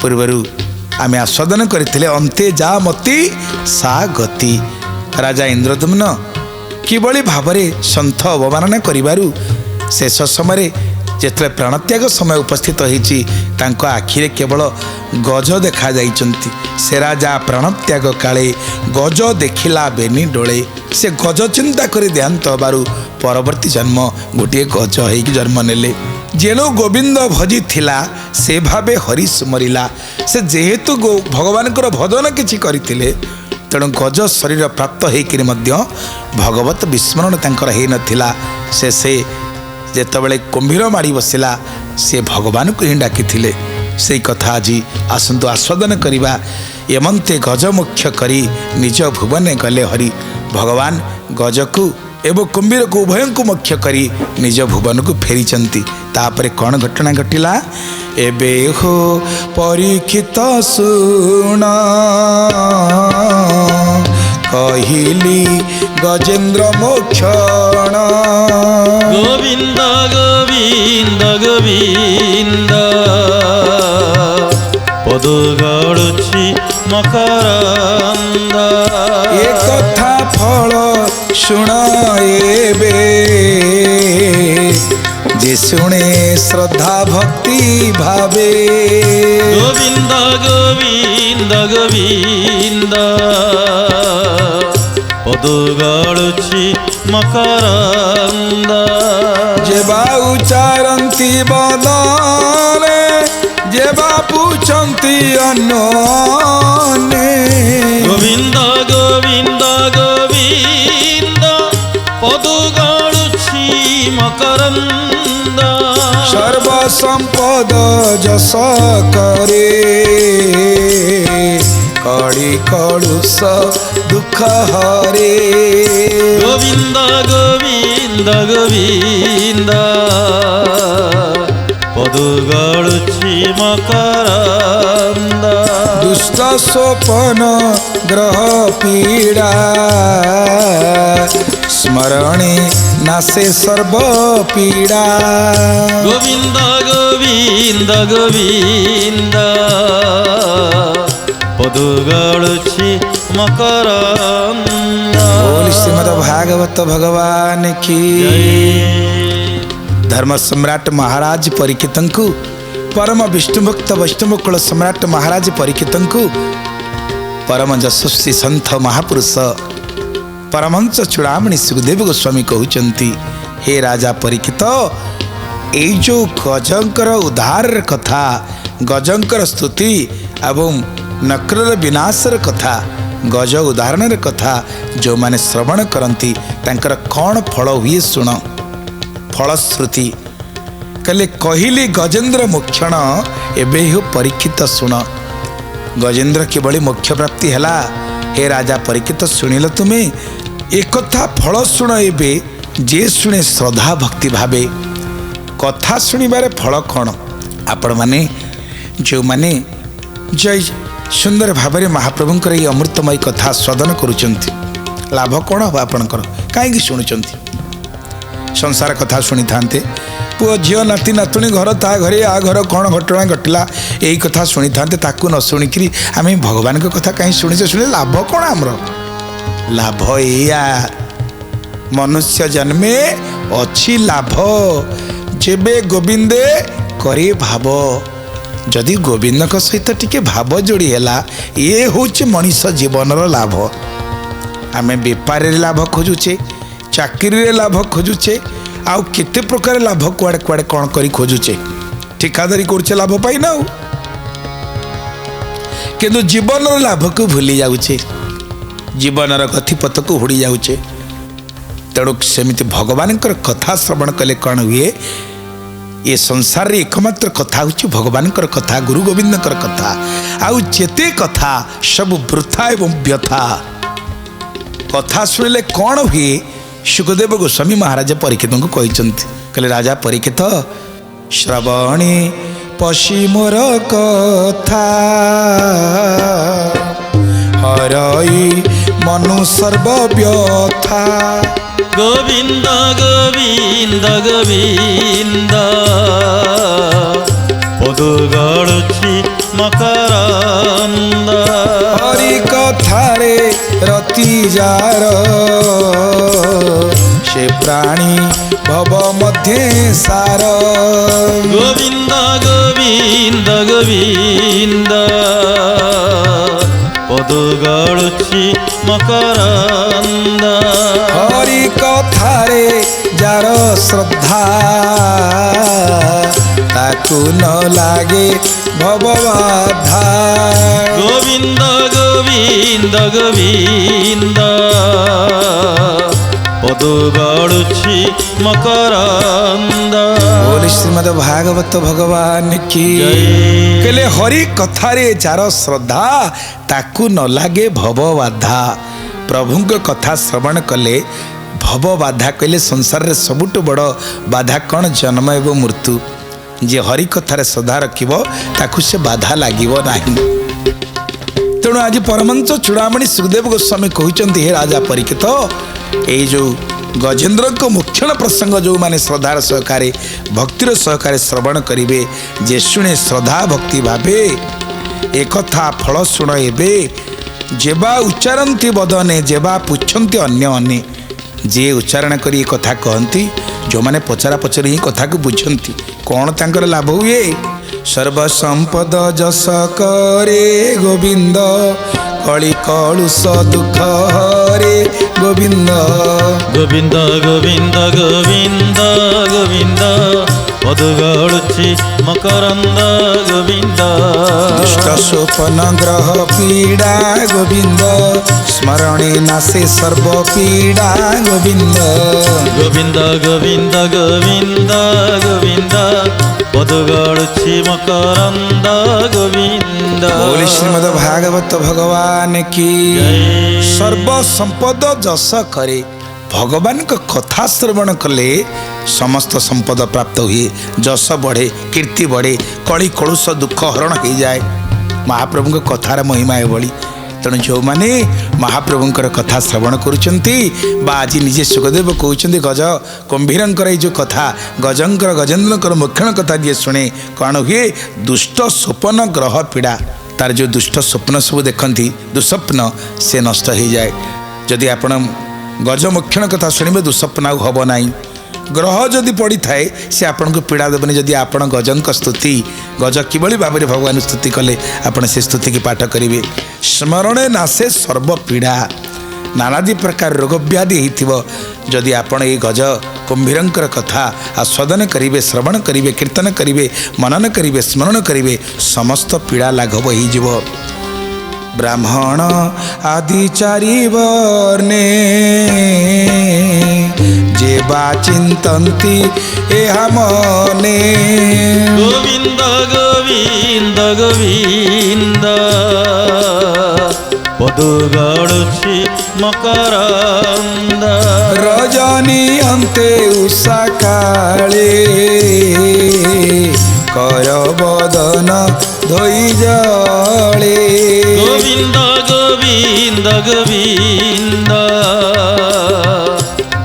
पूर्वरु आमे आस्वादन करथिले अंते जा मति सा गति। राजा इंद्रदम्न किभली भावरे सन्थ अवमानना करिबारु शेष समय जेतले प्राणत्याग समय उपस्थित होईची तांको आखिरे केवल गज देखा जाइचंती। से राजा प्राणत्याग काले गज देखिला बेनी डोले। से गज चिंता करी देहांत हबारु परवर्ती जन्म गोटे गज होइकी जन्म नेले। जेणु गोविंद भजी थिला से भावे हरि सुमरिला। से जेहेतु भगवान भजन किछि करिथिले तेणु गज शरीर प्राप्त होइकरी मध्य भगवत विस्मरण तांकर हेई नथिला। से जेतबेले कुंभीर माड़ी बसिला से भगवान को ही डाकिथिले। से कथा आज आसंतु आस्वादन करिबा। एमंते गज मुख्य करी निज भुवने गले हरि। भगवान गज को एवं कुंभीर को उभय को मुख्य करी निज भुवन को फेरीचंती। तापरे कौन घटना घटिला एबे हो परीक्षित सुना कहिली गजेन्द्र मोक्षण। गोविंद गोविंद गोविंद पद गड़ुछि मकरंद। ए कथा फल शुण एबे जे शुणे श्रद्धा भक्ति भावे। गोविंद गोविंद गोविंद पद गड़ुछि मकरंद। जेबा उच्चारंती बदने जेबा पूछंती अन्योने। गोविंद गोविंद गोविंद पद गड़ुछि मकरंद। सर्व संपद जस करे कड़ी कड़ुस दुख हरे। गोविंद गोविंद गोविंद पद गड़ुछि मकरंद। दुष्ट सोपन ग्रह पीड़ा स्मरणे नासे सर्व पीड़ा। गोविंद गोविंद गोविंद पद गड़ुछि मकरंद। बोल श्रीमद् भागवत भगवान की। धर्म सम्राट महाराज परीक्षितंकु परम विष्णु भक्त वैष्णव कुल सम्राट महाराज परीक्षितंकु परम यशस्वी संत महापुरुष परमहंस चूड़ामणि सुखदेव गोस्वामी कहउचंती हे राजा परीक्षित ए जो गजंकर उद्धार कथा गजंकर स्तुति एवं नक्रर विनाशर कथा गज उदाहरण कथा जो माने श्रवण करती तांकर कौन फल हुए शुण। फलश्रुति कहले कहली गजेन्द्र मोक्षण एबे हो परीक्षित शुण। गजेन्द्र किभली मोक्ष प्राप्ति हैला हे राजा परीक्षित शुणिल तुम्हें एक कथा फल शुण। एबे जे शुणे श्रद्धा भक्ति भावे कथा शुणिबारे फल कौन आपण माने जो माने जय सुंदर भाव महाप्रभुंकर ये अमृतमय कथा आस्वादन करुचंती लाभ कौन हम आपणकर कहीं शुणुचंती। संसार कथा शुणी थांते पुओ झील नाती नातुणी घर ता घरे आ घर कौन घटना घटला यही कथा शुणी थांते ताकू न शुणिकी आम भगवान के कथा कहीं शुणीचे शुणे लाभ कौन आमर लाभ या मनुष्य जन्मे अच्छी लाभ जेबे गोविंदे करे भाव जदि गोविंद सहित टिके भाव जोड़ी है ये हूँ मनीष जीवनर लाभ। आम बेपार लाभ खोजुचे चाकरी लाभ खोजुचे आउ केते प्रकार लाभ कुआड़े कुआड़े कौन करी खोजुचे ठिकादारी करुचे लाभ पाई ना किंतु जीवनर लाभ को भूली जाऊे जीवनर गतिपथ को हुड़ी जाऊे। तेणु सेमिति भगवान कथा श्रवण कले कौन हुए ये संसार रे एकमात्र कथा हूँ भगवान कथा गुरु गोविंद कथा आउ जेते कथा सब वृथा एवं व्यथा कथा शुणिले कौन हुए सुखदेव गोस्वामी महाराज परीक्षित को कहते राजा परीक्षित श्रवणे पशी मोर कथा हरई मनु सर्व व्यथा। गोविंद गोविंद गोविंद पद गड़ुछि ମକରନ୍ଦ ହରି କଥାରେ ରତି ଯାର ସେ ପ୍ରାଣୀ ଭବ ମଧ୍ୟେ ସାର ଗୋବିନ୍ଦ ଗୋବିନ୍ଦ ଗୋବିନ୍ଦ ପଦ ଗାଳୁଛି ମକରନ୍ଦ ହରି କଥାରେ ଯାର ଶ୍ରଦ୍ଧା ତାକୁ ନ ଲାଗେ ଭବବାଧା ଗୋବିନ୍ଦ ଗୋବିନ୍ଦ ଗୋବିନ୍ଦ ପଦ ଗାଳୁଛି ମକରନ୍ଦ बोले श्रीमद भागवत भगवान की कहले हरि कथारे जार श्रद्धा ताकू न लागे भव बाधा प्रभुंक कथा श्रवण कले भव बाधा कहले संसार रे सबुठ बड़ बाधा कौन जन्म एवं मृत्यु जे हरि कथारे श्रद्धा रखिब ताकू से बाधा लागिबो नाही तेणु आज परमंश चूड़ामणि सुखदेव गोस्वामी कहते हे राजा परीक्षित ये जो गजेन्द्र को मुख्य प्रसंग जो माने श्रद्धार सहकारे भक्तिर सहकारे श्रवण करिवे जे शुणे श्रद्धा भक्ति भावे एक कथा फल शुण एबे जेबा उच्चारंती बदने जेबा पुछंती अन्य अन्य जे उच्चारण करी कथा कहती जो माने पचरा पचरी ही कथा को बुझंती कौन तांकर लाभ हुए सर्वसंपद जस करे गोविंद कଳି कलुष दुख हरे गोविंद गोविंद गोविंद गोविंद गोविंद पद गाळुछि मकरंद गोविंद दुष्ट स्वप्न ग्रह पीड़ा गोविंद स्मरणे नासे सर्व पीड़ा गोविंद गोविंद गोविंद गोविंद गोविंद पद गाळुछि मकरंद गोविंद बोले श्रीमद भागवत भगवान की सर्व संपद जस करे भगवान को कथा श्रवण कले समस्त संपद प्राप्त हुए जस बढ़े कीर्ति बढ़े कଳି कलुष दुख हरण हो जाए महाप्रभु कथार महिमा एभली तेणु जो माने महाप्रभुंकर कथा श्रवण करुचंती बा आज निजे सुखदेव कहते गज कुंभीरंकर जो कथा गजंकर गजेन्द्रकर मुख्य कथा जी शुणे कौन हुए दुष्ट स्वप्न ग्रह पीड़ा तार जो दुष्ट स्वप्न सब देखती दुस्वप्न से नष्ट हो जाए जदि आपण गज मुख्य कथा शुणे दुस्वप्न हम ना ग्रह जदि पड़ी थाए से आपन को पीड़ा देवनी जदि आपण गजंक स्तुति गज किभली भाव में भगवान स्तुति कले आपण से स्तुति की पाठ करेंगे स्मरणे नासे सर्व पीड़ा नानादि प्रकार रोग व्याधि होइथिबो जदि आपण ये गज कुंभीरंकर कथा आस्वादन करेंगे श्रवण करेंगे कीर्तन करेंगे मनन करेंगे स्मरण करेंगे समस्त पीड़ा लाघव हो ब्राह्मण आदि चारि वर्णे जेबा चिंतन्ति एहा मने गोविंद गोविंद गोविंद पद गाळुछि मकरंद रजनी अन्ते उषा काले कर बदन धोई जले गोविंद गोविंद गोविंद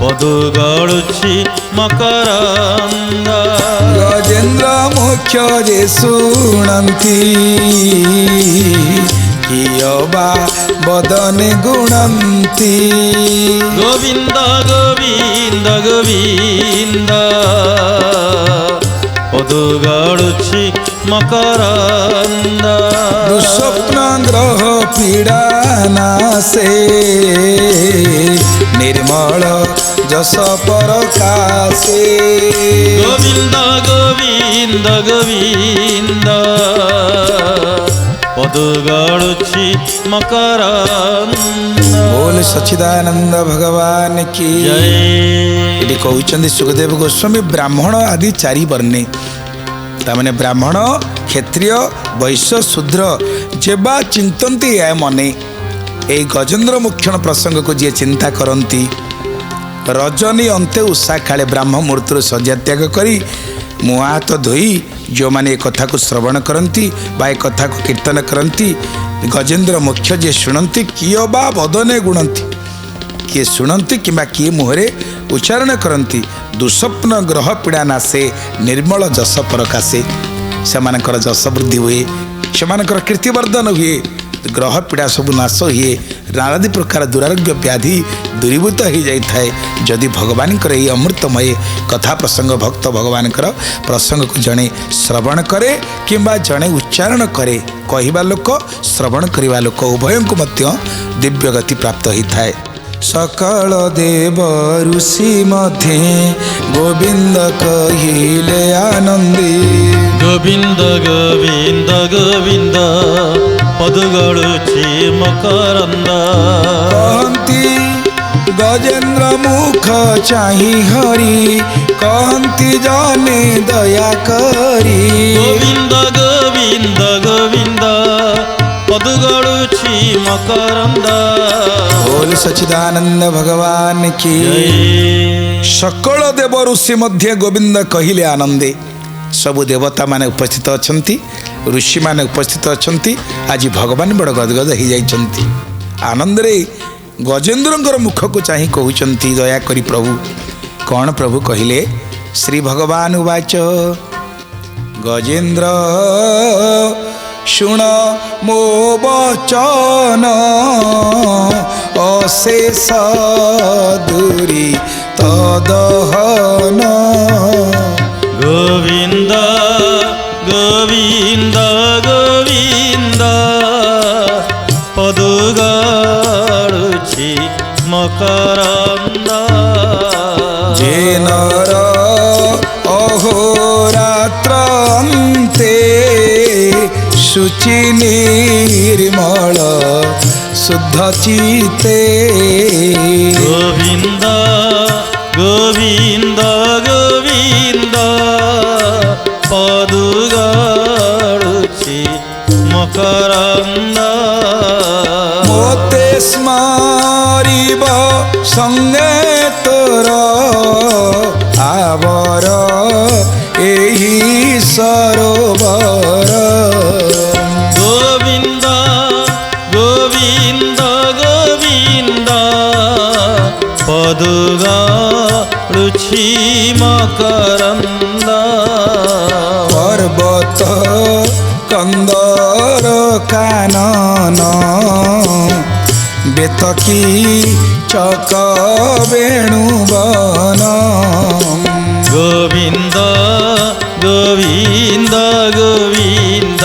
पद गाळुछि मकरंद गजेन्द्र मुख्य जे शुणन्ति कियबा बदने गुणन्ति गोविंद गोविंद गोविंद पद गाळुछि मकरंद दुस्वप्न ग्रह पीड़ा नासे निर्मल जस परकासे गोविंद गोविंद गोविंद पद गाळुछि मकरंद बोल सच्चिदानंद भगवान की जय ये कहते सुखदेव गोस्वामी ब्राह्मण आदि चारि वर्णे तामने ब्राह्मण क्षत्रिय वैश्य शूद्र जेबा चिंतन्ति ए मने এই गजेन्द्र मुख्य प्रसंग को जी चिंता करती रजनी अंते उषा काले ब्राह्म मुहूर्त सज्जा त्याग करी मुँह हाथ धोई जो मैंने कथा को श्रवण करती बा कथा को कीर्तन करती गजेन्द्र मुख्य जे शुणती किए बा बदने गुणती किए शुणती कि किए मुहरे उच्चारण करती दुस्वप्न ग्रह पीड़ा नासे निर्मल जस प्रकाशे से जस वृद्धि हुए ସେମାନଙ୍କର କୀର୍ତ୍ତିବର୍ଦ୍ଧନ ହୁଏ, ଗ୍ରହ ପୀଡ଼ା ସବୁ ନାଶ ହୁଏ, ନାନାଦି ପ୍ରକାର ଦୁରାରୋଗ୍ୟ ବ୍ୟାଧି ଦୂରୀଭୂତ ହୋଇଯାଇଥାଏ ଯଦି ଭଗବାନଙ୍କର ଏହି ଅମୃତମୟ କଥା ପ୍ରସଙ୍ଗ ଭକ୍ତ ଭଗବାନଙ୍କର ପ୍ରସଙ୍ଗକୁ ଜଣେ ଶ୍ରବଣ କରେ କିମ୍ବା ଜଣେ ଉଚ୍ଚାରଣ କରେ। କହିବା ଲୋକ ଶ୍ରବଣ କରିବା ଲୋକ ଉଭୟଙ୍କୁ ମଧ୍ୟ ଦିବ୍ୟ ଗତି ପ୍ରାପ୍ତ ହୋଇଥାଏ। ସକଳ ଦେବ ଋଷି ମଧ୍ୟେ ଗୋବିନ୍ଦ କହିଲେ ଆନନ୍ଦୀ। ଗୋବିନ୍ଦ ଗୋବିନ୍ଦ ଗୋବିନ୍ଦ ପଦୁ ଗଳୁଛି ମକରନ୍ଦ। କହନ୍ତି ଗଜେନ୍ଦ୍ର ମୁଖ ଚାହିଁ ହରି, କହନ୍ତି ଜନେ ଦୟା କରି। ଗୋବିନ୍ଦ ଗୋବିନ୍ଦ ଗୋବିନ୍ଦ ପଦୁ ଗଳୁଛି ମକରନ୍ଦ। बोल सच्चिदानंद भगवान की। सकल देव ऋषि मध्य गोविंद कहिले आनंदे। सबु देवता माने उपस्थित अछंती, ऋषि माने उपस्थित अछंती। आज भगवान बड़ गदगद हो जाइछंती आनंद रे। गजेंद्रंकर मुख को चाहि कहउछंती दया करी प्रभु। कौन प्रभु कहिले? श्री भगवान उवाच गजेंद्र शुण मो वचन, अशेष दूरी तदहन। गोविंद गोविंद गोविंद पदु गळुछि मकरन्द। जे नर अहोरात्र अन्ते, शुचि निर्मल शुद्ध चिते। गोविंद गोविंद गोविंद पदु गळुछि मकरन्द। मोते स्मारिब संगे तोर, आवर एही सरोवर। गोविंद गोविंद गोविंद पदु गळुछि मकरन्द। पर्वत कंदर कानन, बेतकी चक वेणुवन। गोविंद गोविंद गोविंद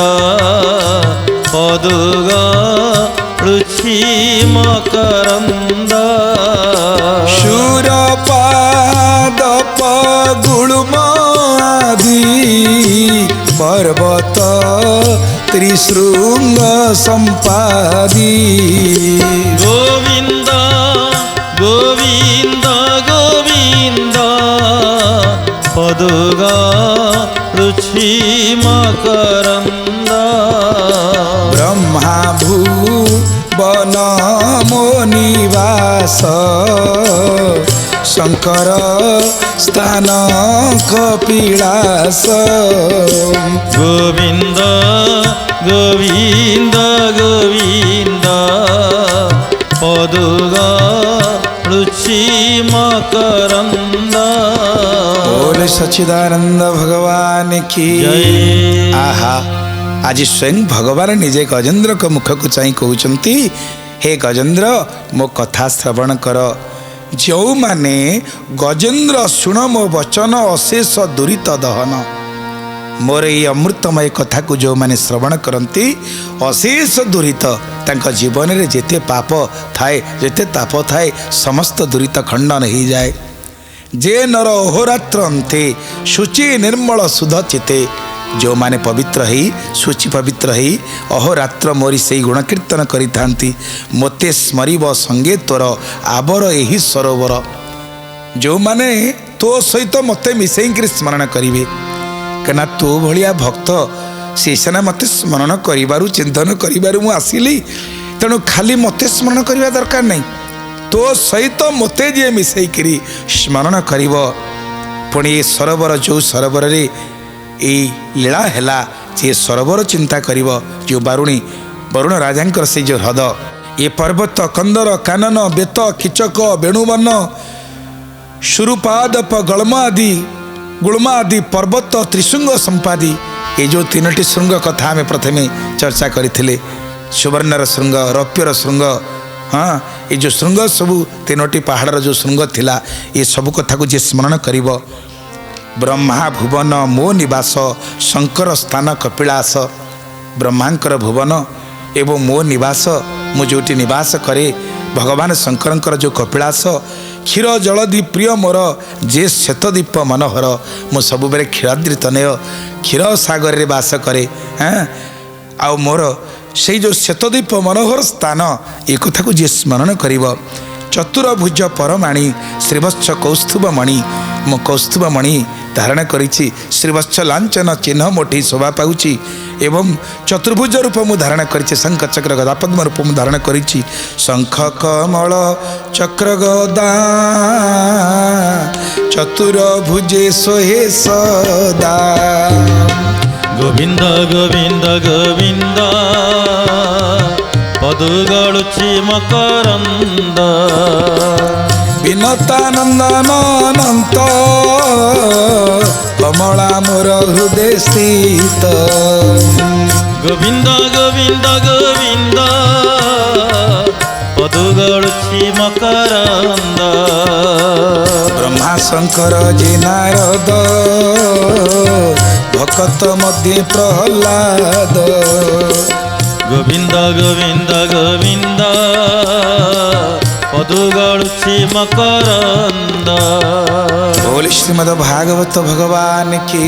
पदु गळुछि मकरन्द। शूरपाद पगुळमादि, पर्वत त्रिशृंग संपादि। गोविंद गोविंद गोविंद पदु गळुछि मकरन्द। ब्रह्मा भुवन मो निवास, शंकर स्थान कपिलास। गोविंद गोविंद गोविंद पदु गळुछि मकरन्द। बोल सच्चिदानंद भगवान की जय। आहा आज स्वयं भगवान निजे गजेंद्र को मुख को चाहि कहउछंती, हे गजेंद्र मो कथा श्रवण कर। जो माने गजेंद्र शुण मो वचन, अशेष दुरित दहन। मोर ये अमृतमय कथा को जो माने श्रवण करती, अशेष दुरित तांका जीवन रे जेते पाप थाए, जेते ताप थाए, समस्त दुरित खंडन हो जाए। जे नर अहोरात्र अंते, शुचि निर्मल शुद्ध चिते। जो माने पवित्र ही शुचि पवित्र ही अहोरात्र मोरी से गुण कीर्तन करी थांती। मोते स्मरिब संगे तोर, आबर एही सरोवर। जो माने तो सहित मते मिसेई स्मरण करिवे, कना तो भलिया भक्त से सिना मते स्मरण करिबारु चिंतन करिबारु मु आसिली। तेणु खाली मते स्मरण करिबा दरकार नहीं, तो सहित मते जे मिसेई करी स्मरण करिब। पुणी ए सरोवर, जो सरोवर रे ए लीला हैला, से सरोवर चिंता करिब। जो बारुणी वरुण राजांकर से जो ह्रद, ये पर्वत कंदर कानन, बेत किचक वेणुवन, शुरुपादप गुल्मा आदि पर्वत त्रिशृंग संपादी। ये जो तीनोटी श्रृंग कथा आम प्रथमे चर्चा करथिले सुवर्णर श्रृंग रौप्यर श्रृंग हाँ ये जो श्रृंग सबू तीनोटी पहाड़र जो श्रृंग थिला ये सब कथा को जी स्मरण करिब ब्रह्मा भुवन मो निवास शंकर स्थान कपिलास ब्रह्मांकर भुवन एवं मो निवास मु जोटी निवास करे भगवान शंकरंकर जो कपिलास क्षीर जलधि प्रिय मोर जे श्वेतदीप मनोहर मु सब बेले क्षीराद्रि तनय क्षीर सागर रे वास करे हाँ आउ मोर से जो श्वेतदीप मनोहर स्थान एक कथा को जी स्मरण करिब चतुर्भुज परमाणी श्रीवत्स कौस्तुभमणि मो कौस्तुभमणि धारण करिछि श्रीवत्स लांछन चिन्ह मोठी शोभा पाउछि एवं चतुर्भुज रूप मु धारण करिछि शंख चक्र गदा पद्म रूप मु धारण करिछि शंख कमल चक्र गदा चतुर्भुजे सोहे सदा गोविंद गोविंद गोविंद पदुगळुचि मकरंद विनतानंदन अनंत कमला मोर हृदय स्थित गोविंद गोविंद गोविंद पदुगळुचि मकरंद ब्रह्मा शंकर जी नारद भक्त मध्य प्रहलाद गोविंद गोविंद गोविंद पदुगळुचि मकरंद बोल श्रीमद भागवत भगवान की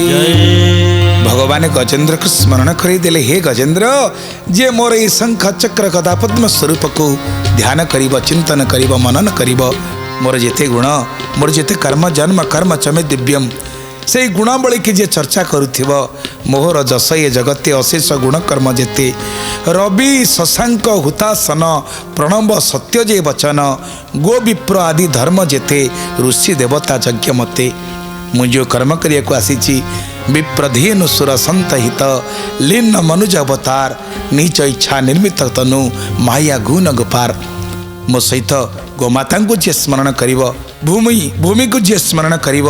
भगवान गजेंद्र को स्मरण करदेले हे गजेंद्र जे मोर ये शंख चक्र गदा पद्म स्वरूप को ध्यान करिब चिंतन करिब मनन करिब मोर जेते गुण मोर जेते कर्म जन्म कर्म चमे दिव्यम से गुणावली की जे चर्चा करुथिब मोहर जस ये जगते अशेष गुण कर्म जेते रवि शशांक हुतासन प्रणव सत्य जे वचन गो विप्र आदि धर्म जेते ऋषि देवता यज्ञ मते मुझे कर्म करिया को आसीची विप्रधेनु सुर संत हित लीन मनुज अवतार नीच इच्छा निर्मित तनु माया गुण गोपार मो सहित गोमाता को जी स्मरण करिब भूमि को जी स्मरण करिब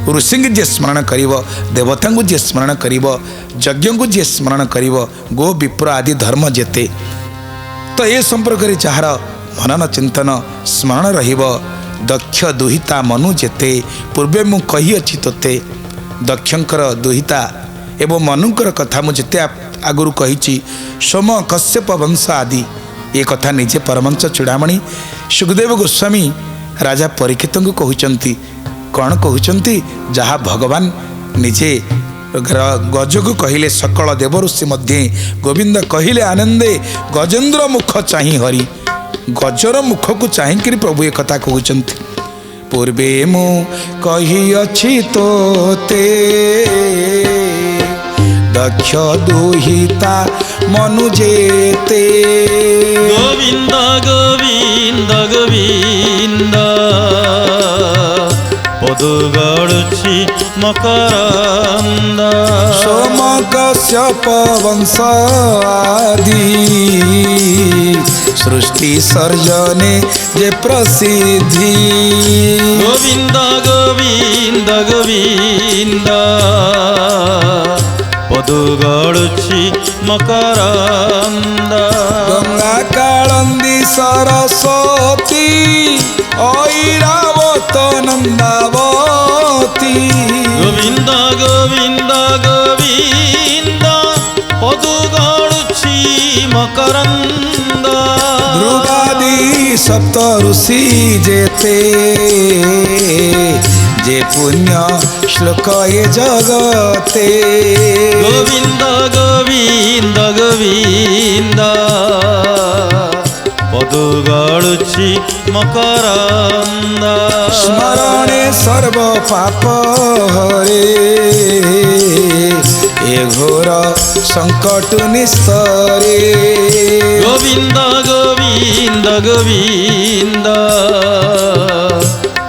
ऋषि जी स्मरण करिब देवता को जी स्मरण करिब यज्ञ को जी स्मरण करिब गो विप्र आदि धर्म जेते तो ये संपर्क रे जहार मनन चिंतन स्मरण रहिब दक्ष दुहिता मनु जेते पूर्वे मु कही अछि तोते दक्षंकर दुहिता एवं मनुकर कथा मु जेते आगुरु कहिछि सोम कश्यप वंश आदि ये कथा निजे परमंश चूड़ामणि सुखदेव गोस्वामी राजा परीक्षित को कहउचंती कौन कहउचंती जहाँ भगवान निजे गज को कहले सकल देव ऋषि मध्य गोविंद कहले आनंदे गजेंद्र मुख चाहि हरि गजर मुख को चाहिकरी प्रभु एक कथा कहउचंती पूर्वे मु कही अछि तोते दक्ष दुहिता मनु जेते गोविंद गोविंद गोविंद पदुगळुचि मकरंद सोम कश्यप वंश आदि सृष्टि सर्जने जे प्रसिद्धि गोविंद गोविंद गोविंद पदुगळुचि मकरंद गंगा काळंदी सरस्वती ऐरावत नंदावती गोविंद गोविंद गोविंद पदुगळुचि मकरंद ध्रुवादि सप्त ऋषि जेते जे पुण्य श्लोक ये जगते गोविंद गोविंद गोविंद पदुगळुचि मकरंद स्मरणे सर्व पाप हरे ए घोर संकट निस्तरे गोविंद गोविंद गोविंद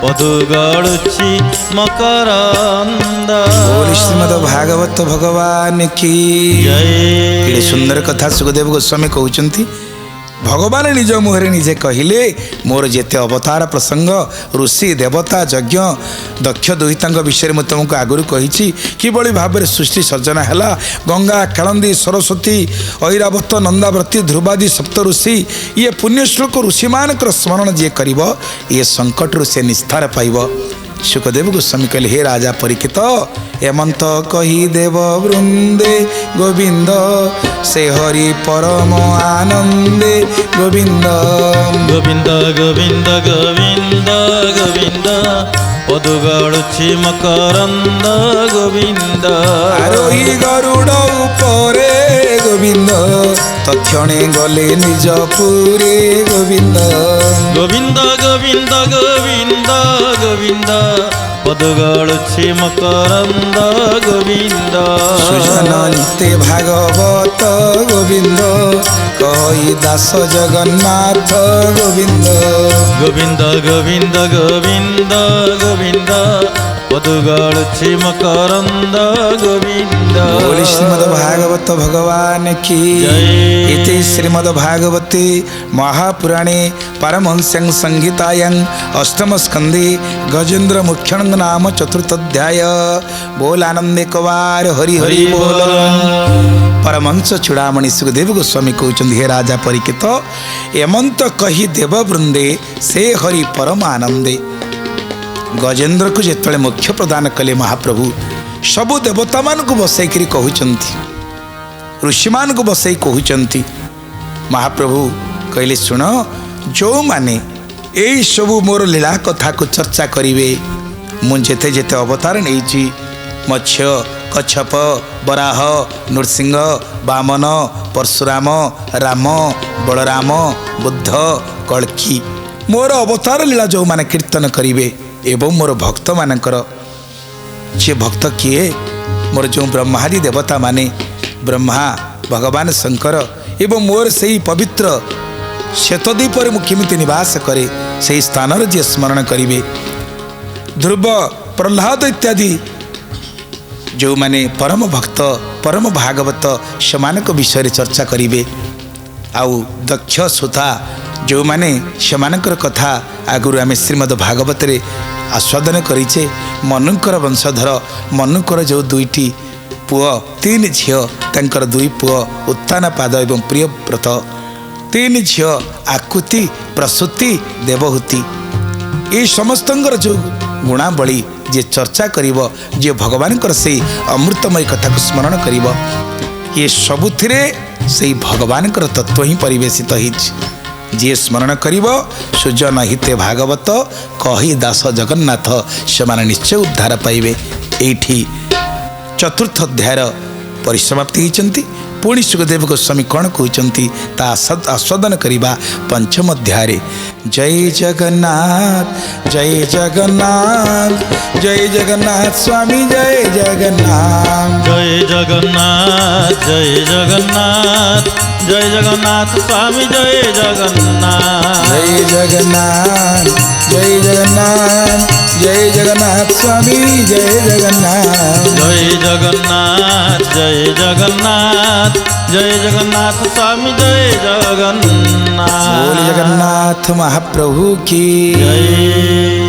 पदुगळुचि मकरंद बोल श्रीमद भागवत भगवान की जय सुंदर कथा सुखदेव गोस्वामी कहउचंती भगवान निज मुहरे निजे कहले मोर जेते अवतार प्रसंग ऋषि देवता यज्ञ दक्ष दुहिता विषय में तुमको आगुरी कही किभली भाव में सृष्टि सर्जना है गंगा कालंदी सरस्वती ऐरावत नंदाव्रती ध्रुवादी सप्त ऋषि ये पुण्यश्लोक ऋषि मान स्मरण जी कर ये संकट से निस्तार पाइब। सुखदेव गोस्वामी कहले हे राजा परीक्षित एमंत कही देव वृंदे गोविंद से हरि परम आनंदे गोविंद गोविंद गोविंद गोविंद गोविंद पदुगाड़ुछि मकरंद गोविंद आरोही गरुड़ उपरे गोविंद तक्षणे गले निज पुरे गोविंद गोविंद गोविंद गोविंद गोविंद पदुगाड़ुछि मकरंद गोविंद सुजन नित्य भागवत गोविंद कही दास जगन्नाथ गोविंद गोविंद गोविंद गोविंद गोविंद पदुगाड़ुछि मकरंद गोविंद बोली श्रीमद् भागवत भगवान की जय। इति श्रीमद् भागवते महापुराणे पारमहंस्यां संहितायां अष्टम स्कंदे गजेंद्र मुख्यंग नाम चतुर्थोध्याय। बोल आनंदे कवार हरि हरि बोल। परमहंस चूड़ामणि सुखदेव गोस्वामी कहते हे राजा परीक्षित एमंत कही देव वृंदे से हरि परम आनंदे। गजेंद्र को जिते मुख्य प्रदान कले महाप्रभु सबु देवता मान को बसई कहते ऋषि मान को बसई कहते महाप्रभु कहले शुण जो माने यही सबू मोर लीला कथा को चर्चा करिवे मुझे जेते अवतार नहीं मत्स्य कच्छप बराह नृसिंह वामन परशुराम राम बलराम बुद्ध कल्की मोर अवतार लीला जो माने कीर्तन करिवे एवं मोर भक्त मानकर जे भक्त किए मोर जो ब्रह्मादि देवता माने ब्रह्मा भगवान शंकर एवं मोर से ही पवित्र श्वेतद्वीप मुख्यमित निवास करे से स्थान जे स्मरण करिवे ध्रुव प्रह्लाद इत्यादि जो माने परम भक्त परम भागवत सेमानक विषय चर्चा करिवे आउ दक्ष सुता जो माने सेमानकर कथा आगुरु आमे श्रीमद् भागवत रे आस्वादन करिचे मनुकर वंशधर मनुकर जो दुईटी पुआ तीन झियो तंकर दुई पुआ उत्तानपाद एवं प्रियव्रत तीन झियो आकुति प्रसूति देवहूति ये समस्तंकर जो गुणावली जे चर्चा करिवो जे भगवानकर से अमृतमय कथा को स्मरण करिवो ये सबुथिरे से भगवानकर तत्व ही परिवेशित हिच जे स्मरण करिवो सुजन हिते भागवत कही दास जगन्नाथ से निश्चय उद्धार पाइबे। एठी चतुर्थ अध्यायर परिसमाप्ति होती पुणी सुखदेव गोस्वामी कौन कहते आस्वादन करवा पंचम अध्याय। जय जगन्नाथ जय जगन्नाथ जय जगन्नाथ स्वामी जय जगन्नाथ जय जगन्नाथ जय जगन्नाथ जय जगन्नाथ स्वामी जय जगन्नाथ जय जगन्नाथ जय जगन्नाथ जय जगन्नाथ स्वामी जय जगन्नाथ जय जगन्नाथ जय जगन्नाथ जय जगन्नाथ स्वामी जय जगन्नाथ बोल जगन्नाथ महाप्रभु की जय।